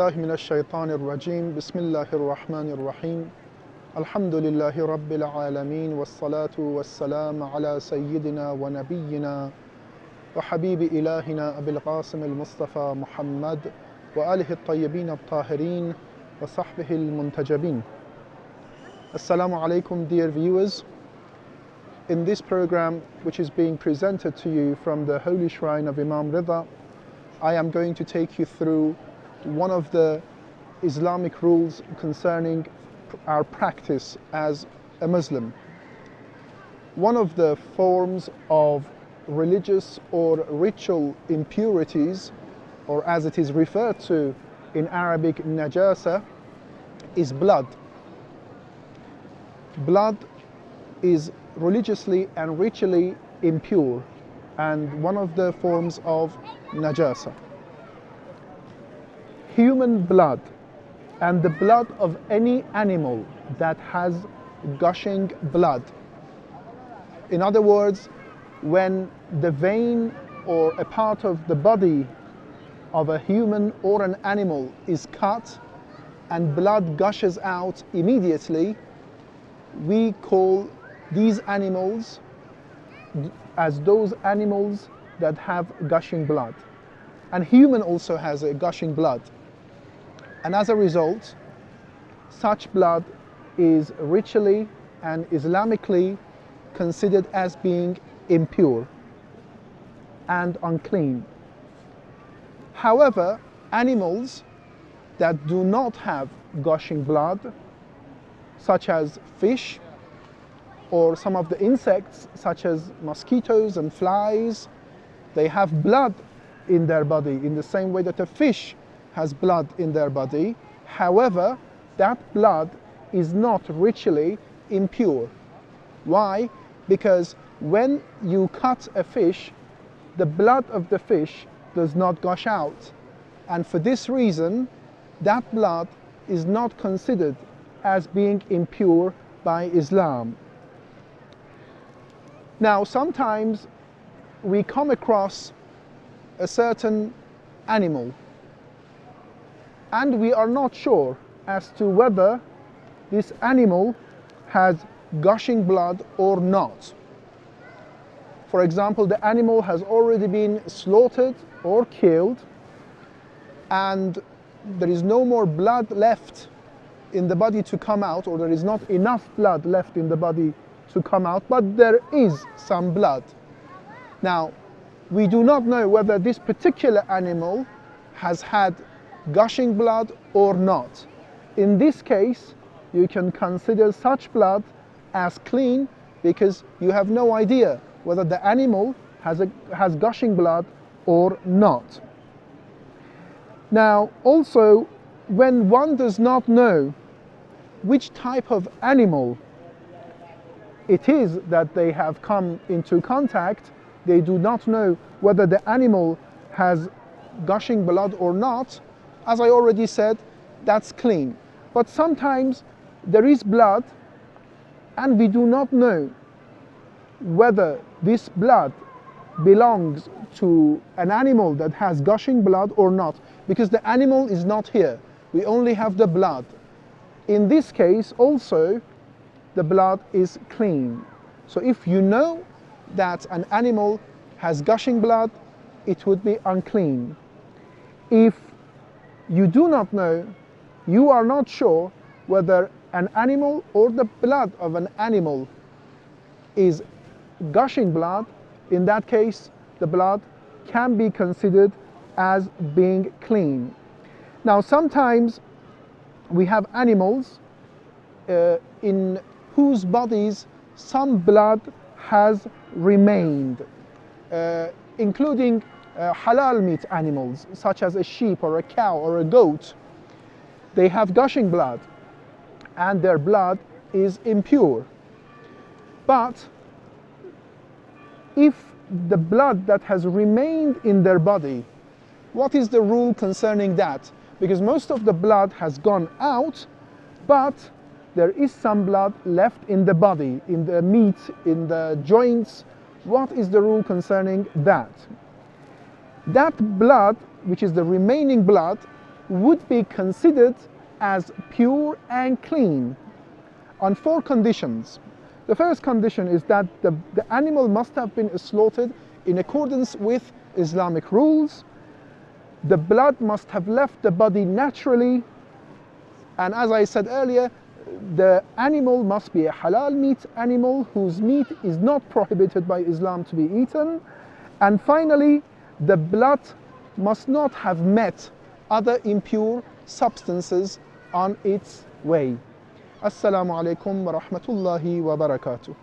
بالله من الشيطان الرجيم بسم الله الرحمن الرحيم الحمد لله رب العالمين والصلاة والسلام على سيدنا ونبينا وحبيب إلهنا أبي القاسم المصطفى محمد وآله الطيبين الطاهرين وصحبه المنتجبين. Assalamu alaikum, dear viewers. In this program, which is being presented to you from the Holy Shrine of Imam Rida, I am going to take you through one of the Islamic rules concerning our practice as a Muslim. One of the forms of religious or ritual impurities, or as it is referred to in Arabic, najasa, is blood. Blood is religiously and ritually impure and one of the forms of najasa. Human blood and the blood of any animal that has gushing blood. In other words, when the vein or a part of the body of a human or an animal is cut and blood gushes out immediately, we call these animals as those animals that have gushing blood. And human also has a gushing blood. And as a result, such blood is ritually and Islamically considered as being impure and unclean. However, animals that do not have gushing blood, such as fish or some of the insects such as mosquitoes and flies, they have blood in their body in the same way that a fish has blood in their body. However, that blood is not ritually impure. Why? Because when you cut a fish, the blood of the fish does not gush out. And for this reason, that blood is not considered as being impure by Islam. Now, sometimes we come across a certain animal and we are not sure as to whether this animal has gushing blood or not. For example, the animal has already been slaughtered or killed and there is no more blood left in the body to come out, or there is not enough blood left in the body to come out, but there is some blood. Now, we do not know whether this particular animal has had gushing blood or not. In this case, you can consider such blood as clean because you have no idea whether the animal has gushing blood or not. Now, also, when one does not know which type of animal it is that they have come into contact, they do not know whether the animal has gushing blood or not, as I already said, that's clean. But sometimes there is blood and we do not know whether this blood belongs to an animal that has gushing blood or not, because the animal is not here. We only have the blood. In this case also, the blood is clean. So if you know that an animal has gushing blood, it would be unclean. If you do not know, you are not sure whether an animal or the blood of an animal is gushing blood, in that case, the blood can be considered as being clean. Now, sometimes we have animals in whose bodies some blood has remained, including halal meat animals such as a sheep or a cow or a goat. They have gushing blood and their blood is impure. But if the blood that has remained in their body, what is the rule concerning that? Because most of the blood has gone out, but there is some blood left in the body, in the meat, in the joints. What is the rule concerning that? That blood, which is the remaining blood, would be considered as pure and clean on 4 conditions. The first condition is that the animal must have been slaughtered in accordance with Islamic rules. The blood must have left the body naturally, and as I said earlier, the animal must be a halal meat animal whose meat is not prohibited by Islam to be eaten. And finally, the blood must not have met other impure substances on its way. Assalamu alaikum wa rahmatullahi wa barakatuh.